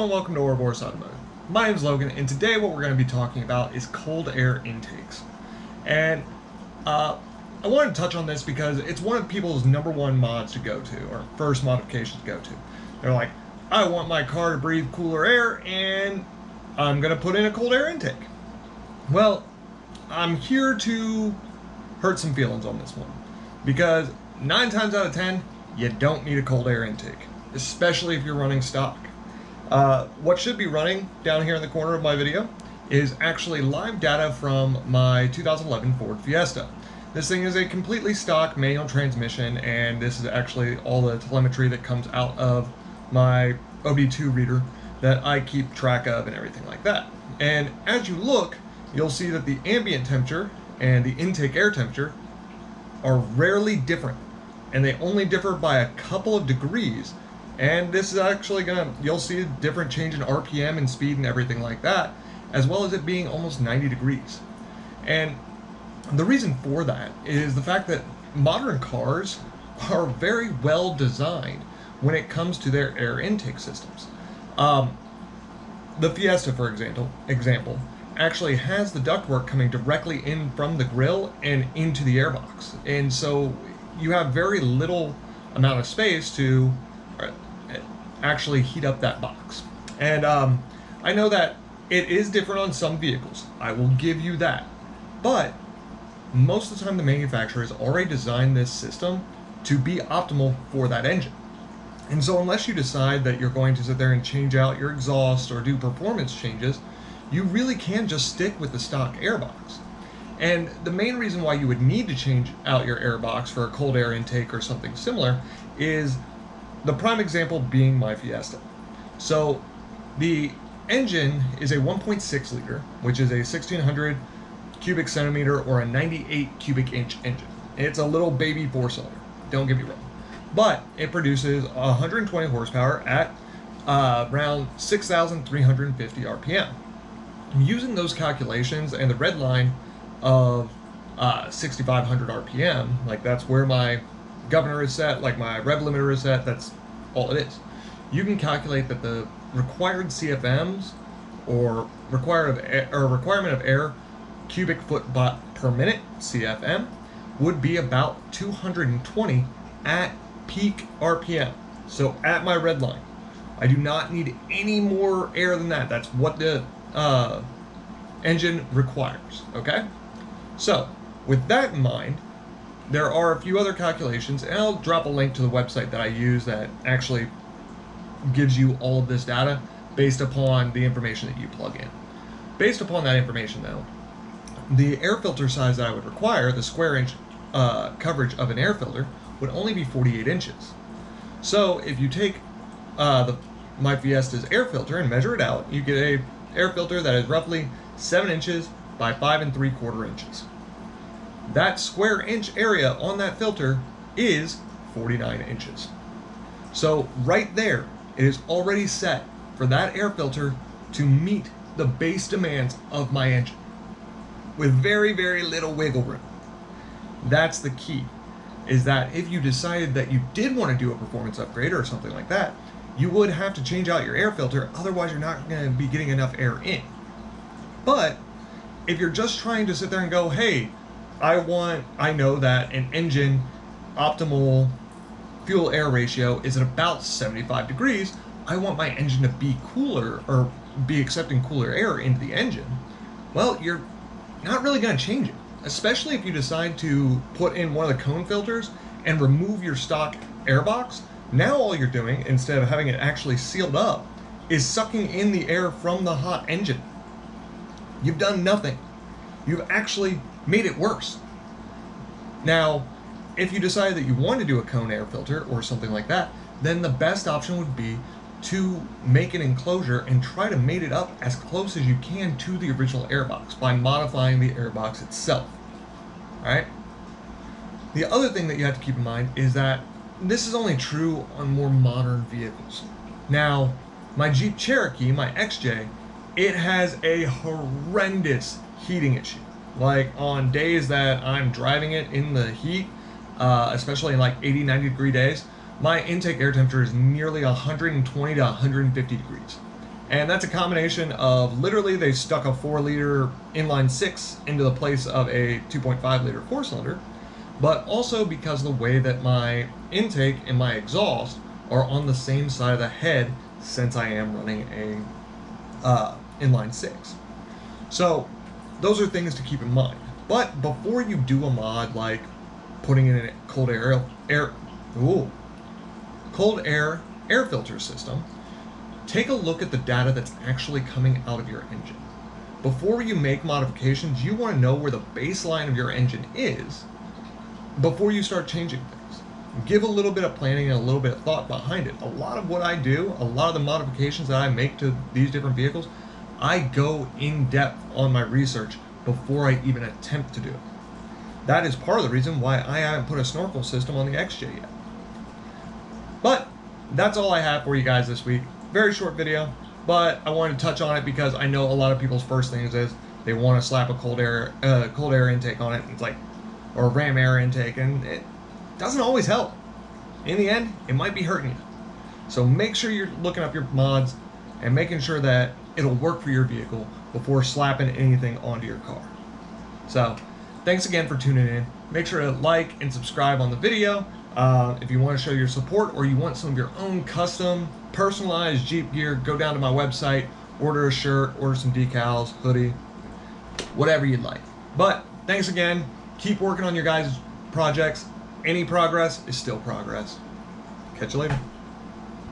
Hello and welcome to Automotive. My name is Logan, and today what we're going to be talking about is cold air intakes. And I wanted to touch on this because it's one of people's #1 mods to go to, or first modifications to go to. They're like, I want my car to breathe cooler air, and I'm going to put in a cold air intake. Well, I'm here to hurt some feelings on this one, because 9 times out of 10, you don't need a cold air intake, especially if you're running stock. What should be running down here in the corner of my video is actually live data from my 2011 Ford Fiesta. This thing is a completely stock manual transmission, and this is actually all the telemetry that comes out of my OBD2 reader that I keep track of and everything like that. And as you look, you'll see that the ambient temperature and the intake air temperature are rarely different, and they only differ by a couple of degrees. And this is actually you'll see a different change in RPM and speed and everything like that, as well as it being almost 90 degrees. And the reason for that is the fact that modern cars are very well designed when it comes to their air intake systems. The Fiesta, for example, actually has the ductwork coming directly in from the grill and into the airbox. And so you have very little amount of space to actually heat up that box. And I know that it is different on some vehicles, I will give you that, but most of the time the manufacturer has already designed this system to be optimal for that engine. And so unless you decide that you're going to sit there and change out your exhaust or do performance changes, you really can just stick with the stock airbox. And the main reason why you would need to change out your airbox for a cold air intake or something similar is the prime example being my Fiesta. So the engine is a 1.6 liter, which is a 1600 cubic centimeter or a 98 cubic inch engine. It's a little baby 4-cylinder, don't get me wrong. But it produces 120 horsepower at around 6,350 RPM. Using those calculations and the red line of 6,500 RPM, like that's where my governor is set, like my rev limiter is set, that's all it is. You can calculate that the required CFMs or requirement of air cubic foot per minute, CFM, would be about 220 at peak RPM. So at my red line, I do not need any more air than that. That's what the engine requires, okay? So with that in mind, there are a few other calculations, and I'll drop a link to the website that I use that actually gives you all of this data based upon the information that you plug in. Based upon that information though, the air filter size that I would require, the square inch coverage of an air filter, would only be 48 inches. So if you take my Fiesta's air filter and measure it out, you get a air filter that is roughly 7 inches by 5 3/4 inches. That square inch area on that filter is 49 inches. So right there, it is already set for that air filter to meet the base demands of my engine with very, very little wiggle room. That's the key, is that if you decided that you did want to do a performance upgrade or something like that, you would have to change out your air filter, otherwise you're not going to be getting enough air in. But if you're just trying to sit there and go, hey, I know that an engine optimal fuel air ratio is at about 75 degrees. I want my engine to be cooler or be accepting cooler air into the engine. Well, you're not really going to change it, especially if you decide to put in one of the cone filters and remove your stock airbox. Now all you're doing, instead of having it actually sealed up, is sucking in the air from the hot engine. You've done nothing. You've actually made it worse. Now, if you decide that you want to do a cone air filter or something like that, then the best option would be to make an enclosure and try to mate it up as close as you can to the original airbox by modifying the airbox itself. Alright? The other thing that you have to keep in mind is that this is only true on more modern vehicles. Now, my Jeep Cherokee, my XJ, it has a horrendous heating issue. Like on days that I'm driving it in the heat, especially in like 80, 90 degree days, my intake air temperature is nearly 120 to 150 degrees. And that's a combination of literally they stuck a 4-liter inline 6 into the place of a 2.5-liter 4-cylinder, but also because of the way that my intake and my exhaust are on the same side of the head, since I am running a inline 6. So those are things to keep in mind. But before you do a mod like putting in a cold air filter system, take a look at the data that's actually coming out of your engine. Before you make modifications, you want to know where the baseline of your engine is before you start changing things. Give a little bit of planning and a little bit of thought behind it. A lot of what I do, a lot of the modifications that I make to these different vehicles, I go in depth on my research before I even attempt to do it. That is part of the reason why I haven't put a snorkel system on the XJ yet. But that's all I have for you guys this week. Very short video, but I wanted to touch on it because I know a lot of people's first things is they want to slap a cold air intake on it. It's like, or a ram air intake, and it doesn't always help. In the end, it might be hurting you. So make sure you're looking up your mods and making sure that it'll work for your vehicle before slapping anything onto your car. So thanks again for tuning in. Make sure to like and subscribe on the video. If you want to show your support or you want some of your own custom personalized Jeep gear, go down to my website, order a shirt, order some decals, hoodie, whatever you'd like. But thanks again. Keep working on your guys' projects. Any progress is still progress. Catch you later.